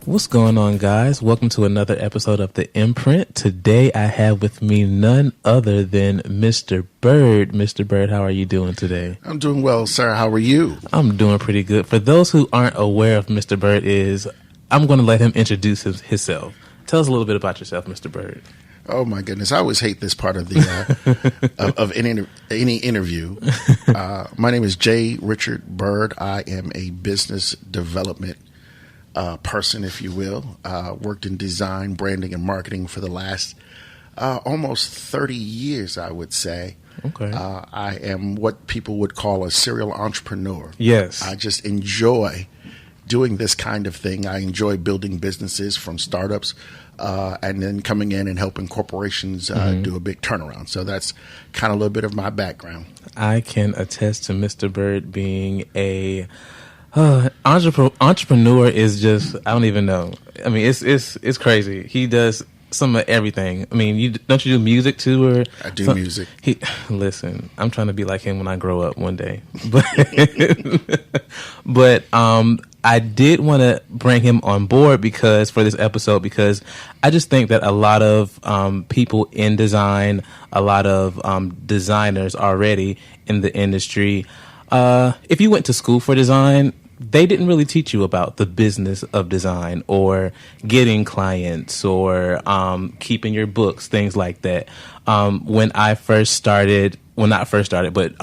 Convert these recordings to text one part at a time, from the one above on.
What's going on, guys? Welcome to another episode of The Imprint. Today I have with me none other than Mr. Byrd. Mr. Byrd, how are you doing today? I'm doing well, sir. How are you? I'm doing pretty good. For those who aren't aware of Mr. Byrd I'm going to let him introduce himself. Tell us a little bit about yourself, Mr. Byrd. Oh my goodness, I always hate this part of the of any interview. My name is J.Richard Byrd. I am a business development person, if you will. Worked in design, branding, and marketing for the last almost 30 years, I would say. Okay. I am what people would call a serial entrepreneur. Yes. I just enjoy doing this kind of thing. I enjoy building businesses from startups and then coming in and helping corporations do a big turnaround. So that's kind of a little bit of my background. I can attest to Mr. Byrd being a entrepreneur is just, I don't even know. I mean, it's crazy. He does some of everything. I mean, don't you do music too? Or I do music. Listen, I'm trying to be like him when I grow up one day. But I did want to bring him on board for this episode because I just think that a lot of people in design, a lot of designers already in the industry, if you went to school for design, they didn't really teach you about the business of design or getting clients or keeping your books, things like that. When I first started, well, not first started, but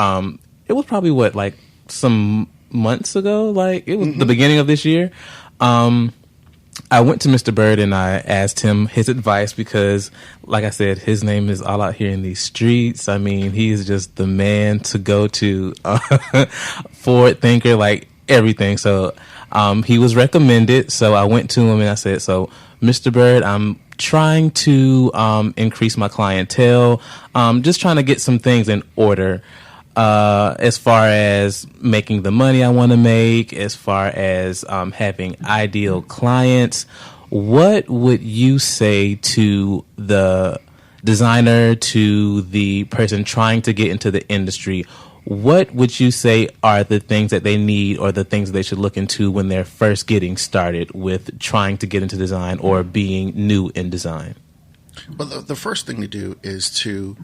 it was probably some months ago, it was the beginning of this year. I went to Mr. Byrd and I asked him his advice because, like I said, his name is all out here in these streets. I mean, he is just the man to go to, forward thinker, like everything. So he was recommended. So I went to him and I said, so Mr. Byrd, I'm trying to increase my clientele, just trying to get some things in order. As far as making the money I want to make, as far as having ideal clients, what would you say to the designer, to the person trying to get into the industry? What would you say are the things that they need or the things they should look into when they're first getting started with trying to get into design or being new in design? Well, the first thing to do is to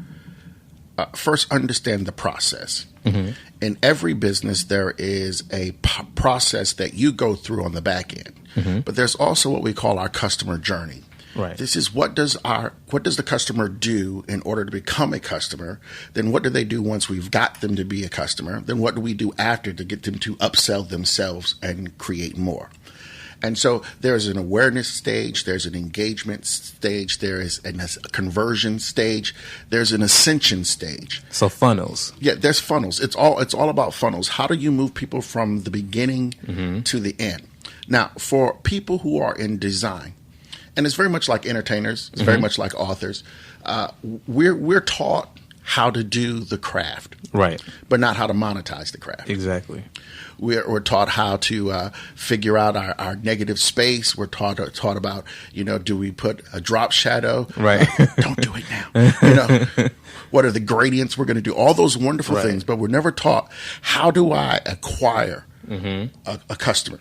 first understand the process. Mm-hmm. In every business, there is a process that you go through on the back end, but there's also what we call our customer journey. Right. This is what does the customer do in order to become a customer? Then what do they do once we've got them to be a customer? Then what do we do after to get them to upsell themselves and create more? And so there's an awareness stage, there's an engagement stage, there is a conversion stage, there's an ascension stage. So funnels. Yeah, there's funnels. It's all about funnels. How do you move people from the beginning to the end? Now, for people who are in design, and it's very much like entertainers, it's very much like authors, we're taught how to do the craft, right? But not how to monetize the craft. Exactly. We're taught how to figure out our negative space. We're taught about, do we put a drop shadow? Right. Don't do it now. What are the gradients we're going to do? All those wonderful things, but we're never taught how do I acquire a customer.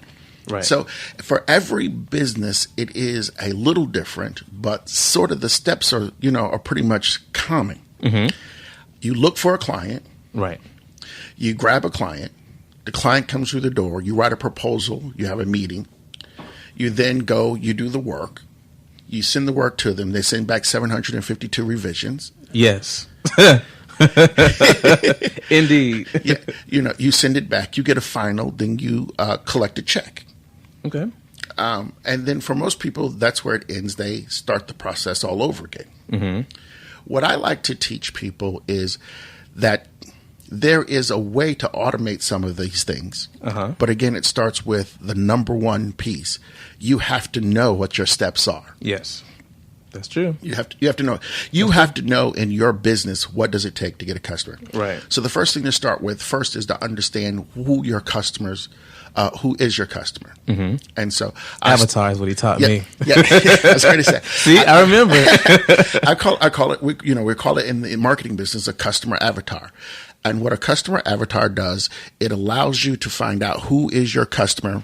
Right. So for every business, it is a little different, but sort of the steps are pretty much common. Mm-hmm. You look for a client. Right. You grab a client. The client comes through the door. You write a proposal. You have a meeting. You then go, you do the work. You send the work to them. They send back 752 revisions. Yes. Indeed. Yeah, you send it back. You get a final. Then you collect a check. Okay. And then for most people, that's where it ends. They start the process all over again. Mm-hmm. What I like to teach people is that there is a way to automate some of these things. But again, it starts with the number one piece. You have to know what your steps are. Yes, that's true. You have to know. You have to know in your business, what does it take to get a customer? Right. So the first thing to start with first is to understand who your customers who is your customer. Mm-hmm. And so Avatar is what he taught me. Yeah, I was going to say. See, I remember. I call it. We call it in the marketing business a customer avatar. And what a customer avatar does, it allows you to find out who is your customer,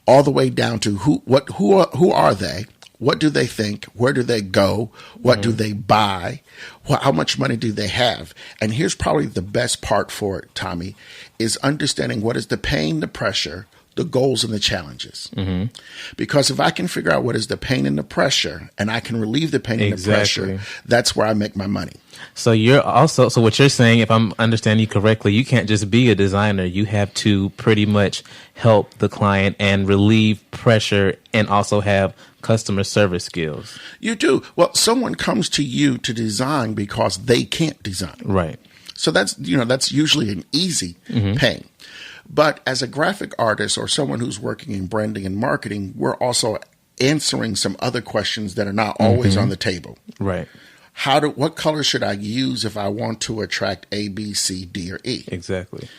all the way down to who are they? What do they think? Where do they go? What do they buy? How much money do they have? And here's probably the best part for it, Tommy, is understanding what is the pain, the pressure, the goals, and the challenges. Because if I can figure out what is the pain and the pressure, and I can relieve the pain and the pressure, that's where I make my money. So so what you're saying, if I'm understanding you correctly, you can't just be a designer. You have to pretty much help the client and relieve pressure and also have customer service skills. You do. Well, someone comes to you to design because they can't design. Right. So that's usually an easy pain. But as a graphic artist or someone who's working in branding and marketing, we're also answering some other questions that are not always on the table. Right. What color should I use if I want to attract A, B, C, D, or E? Exactly.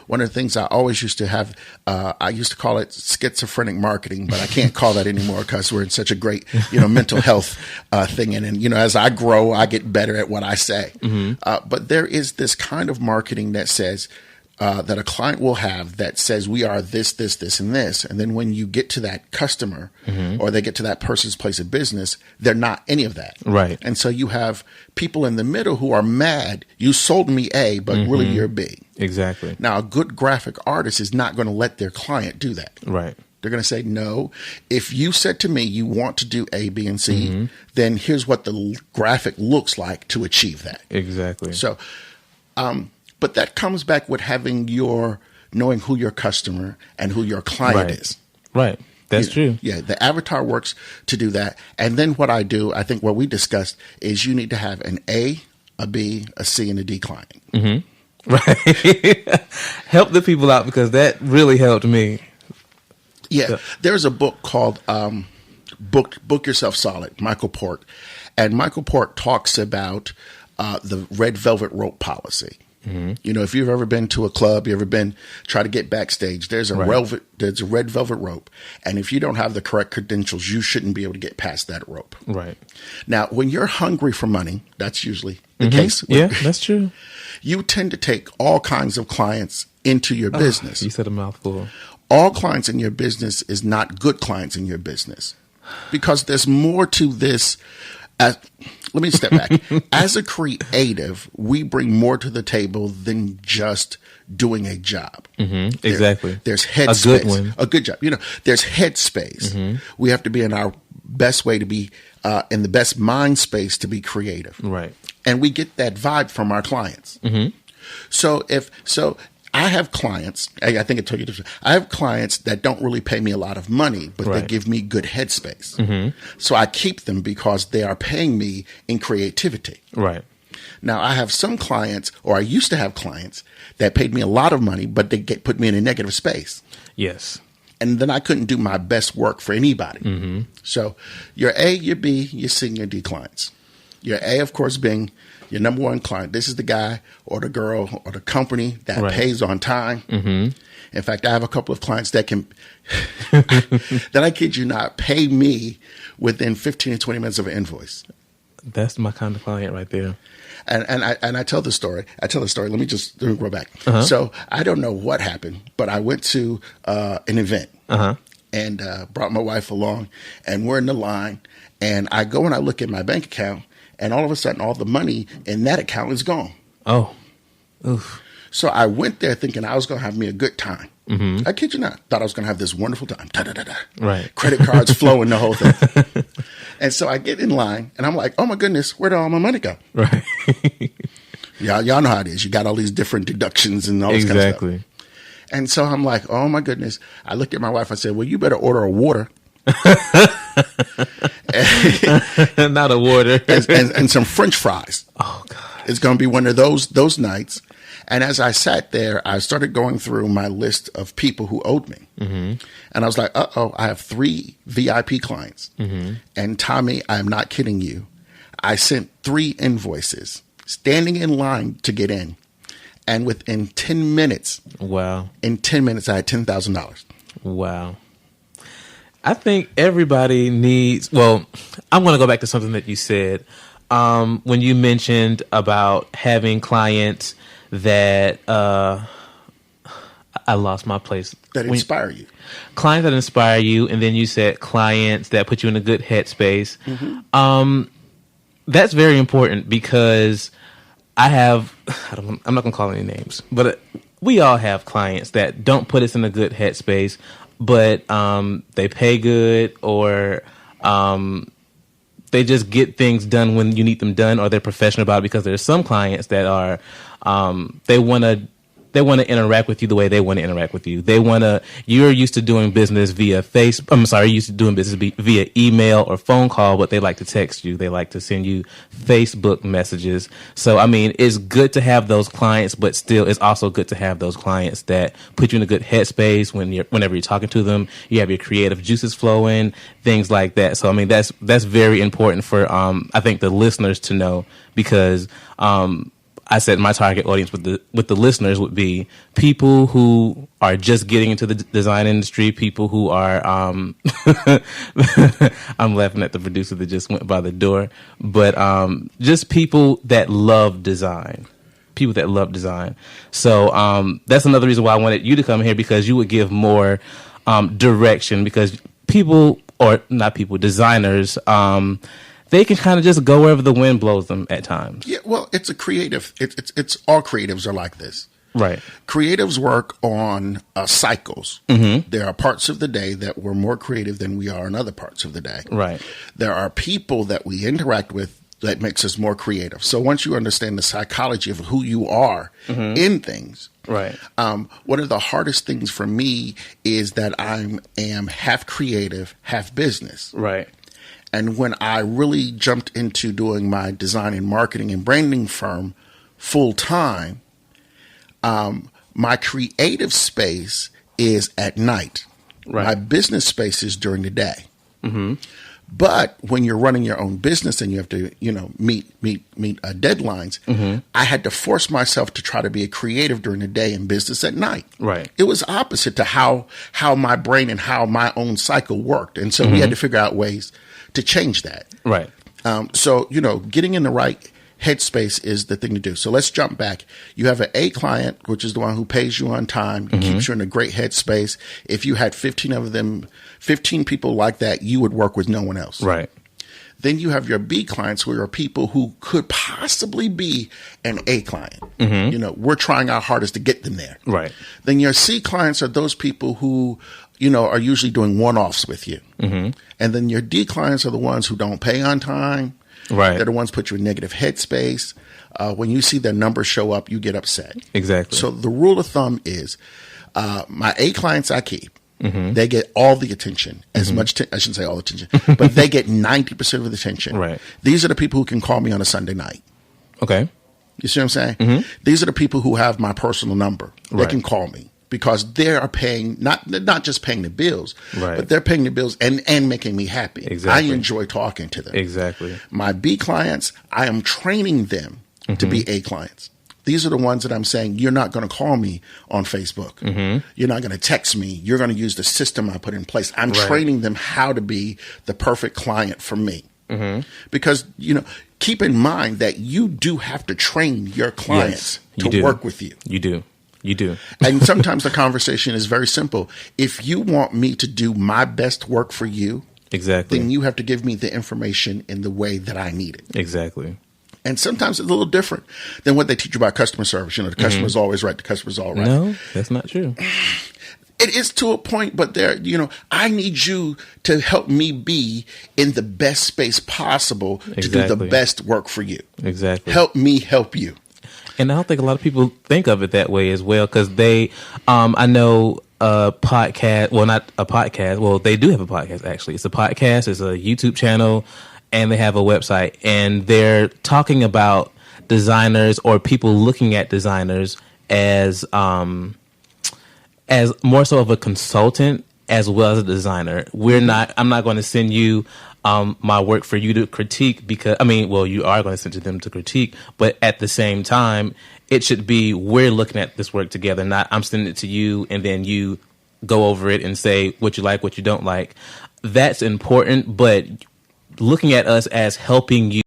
One of the things I always used to have, I used to call it schizophrenic marketing, but I can't call that anymore because we're in such a great, mental health thing. And as I grow, I get better at what I say. But there is this kind of marketing that says, that a client will have that says we are this, this, this, and this. And then when you get to that customer or they get to that person's place of business, they're not any of that. Right. And so you have people in the middle who are mad. You sold me A, but really you're B. Exactly. Now, a good graphic artist is not going to let their client do that. Right. They're going to say, no, if you said to me you want to do A, B, and C, then here's what the graphic looks like to achieve that. Exactly. So, but that comes back with knowing who your customer and who your client is. Right. That's true. Yeah. The avatar works to do that. And then what I do, I think what we discussed is you need to have an A, a B, a C, and a D client. Right. Help the people out because that really helped me. Yeah. There's a book called Book Yourself Solid, Michael Port. And Michael Port talks about the red velvet rope policy. If you've ever been to a club, you ever try to get backstage, there's a red velvet rope. And if you don't have the correct credentials, you shouldn't be able to get past that rope. Right. Now, when you're hungry for money, that's usually the case. Yeah, that's true. You tend to take all kinds of clients into your business. You said a mouthful. All clients in your business is not good clients in your business because there's more to this. Let me step back. As a creative, we bring more to the table than just doing a job. Exactly. There's headspace. A good one. A good job. There's headspace. We have to be in our best way to be in the best mind space to be creative. Right. And we get that vibe from our clients. So I have clients, I think I told you this, I have clients that don't really pay me a lot of money, but they give me good headspace. So I keep them because they are paying me in creativity. Right. Now, I have some clients, or I used to have clients, that paid me a lot of money, but they put me in a negative space. Yes. And then I couldn't do my best work for anybody. So your A, your B, your C, and your D clients. Your A, of course, being your number one client. This is the guy or the girl or the company that pays on time. In fact, I have a couple of clients that can, that I kid you not, pay me within 15 to 20 minutes of an invoice. That's my kind of client right there. And I tell the story. Let me go back. So I don't know what happened, but I went to an event and brought my wife along, and we're in the line. And I go and I look at my bank account, and all of a sudden, all the money in that account is gone. Oh, oof. So I went there thinking I was going to have me a good time. I kid you not. Thought I was going to have this wonderful time. Da-da-da-da. Right. Credit cards flowing, the whole thing. And so I get in line, and I'm like, oh, my goodness, where did all my money go? Right. Y'all know how it is. You got all these different deductions and all this kind of stuff. And so I'm like, oh, my goodness. I looked at my wife. I said, well, you better order a water. Not a water. and some French fries. Oh, God. It's going to be one of those nights. And as I sat there, I started going through my list of people who owed me. And I was like, I have 3 VIP clients. And Tommy, I'm not kidding you. I sent 3 invoices standing in line to get in. And within 10 minutes. Wow. In 10 minutes, I had $10,000. Wow. I think everybody needs, well, I'm going to go back to something that you said. When you mentioned about having clients that, I I lost my place. That inspire you. Clients that inspire you, and then you said clients that put you in a good headspace. That's very important because I'm not going to call any names, but we all have clients that don't put us in a good headspace, but they pay good, or they just get things done when you need them done, or they're professional about it, because there's some clients that are they want to interact with you the way they want to interact with you. You're used to doing business via via email or phone call, but they like to text you. They like to send you Facebook messages. So, I mean, it's good to have those clients, but still, it's also good to have those clients that put you in a good headspace whenever you're talking to them. You have your creative juices flowing, things like that. So, I mean, that's very important for, I think, the listeners to know, because, I said my target audience with the listeners would be people who are just getting into the design industry, people who are I'm laughing at the producer that just went by the door, but just people that love design. People that love design. So that's another reason why I wanted you to come here, because you would give more direction, because designers, they can kind of just go wherever the wind blows them at times. Yeah, well, it's a creative. It's all creatives are like this. Right. Creatives work on cycles. There are parts of the day that we're more creative than we are in other parts of the day. Right. There are people that we interact with that makes us more creative. So once you understand the psychology of who you are in things, right. One of the hardest things for me is that I am half creative, half business. Right. And when I really jumped into doing my design and marketing and branding firm full time, my creative space is at night. Right. My business space is during the day. But when you're running your own business and you have to, meet deadlines, I had to force myself to try to be a creative during the day and business at night. Right. It was opposite to how my brain and how my own cycle worked. And so we had to figure out ways to change that. Right. So, getting in the right headspace is the thing to do. So let's jump back. You have an A client, which is the one who pays you on time, keeps you in a great headspace. If you had 15 people like that, you would work with no one else. Right. Then you have your B clients, who are people who could possibly be an A client. We're trying our hardest to get them there. Right. Then your C clients are those people who are usually doing one-offs with you. And then your D clients are the ones who don't pay on time. Right. They're the ones who put you in negative headspace. When you see their numbers show up, you get upset. Exactly. So the rule of thumb is my A clients I keep. They get all the attention, as much, I shouldn't say all the attention, but they get 90% of the attention. Right. These are the people who can call me on a Sunday night. Okay. You see what I'm saying? These are the people who have my personal number. They can call me, because they are paying, not just paying the bills, but they're paying the bills and making me happy. Exactly. I enjoy talking to them. Exactly. My B clients, I am training them to be A clients. These are the ones that I'm saying, you're not going to call me on Facebook. You're not going to text me. You're going to use the system I put in place. I'm training them how to be the perfect client for me. Because, keep in mind that you do have to train your clients to work with you. You do. You do. And sometimes the conversation is very simple. If you want me to do my best work for you, then you have to give me the information in the way that I need it. Exactly. And sometimes it's a little different than what they teach you about customer service. The customer's always right. The customer's all right. No, that's not true. It is to a point, but I need you to help me be in the best space possible to do the best work for you. Exactly. Help me help you. And I don't think a lot of people think of it that way as well, because I know a podcast, well, not a podcast, well, they do have a podcast, actually. It's a podcast, it's a YouTube channel, and they have a website, and they're talking about designers, or people looking at designers as more so of a consultant as well as a designer. I'm not going to send you my work for you to critique, because you are going to send to them to critique, but at the same time, it should be, we're looking at this work together, not I'm sending it to you and then you go over it and say what you like, what you don't like. That's important, but looking at us as helping you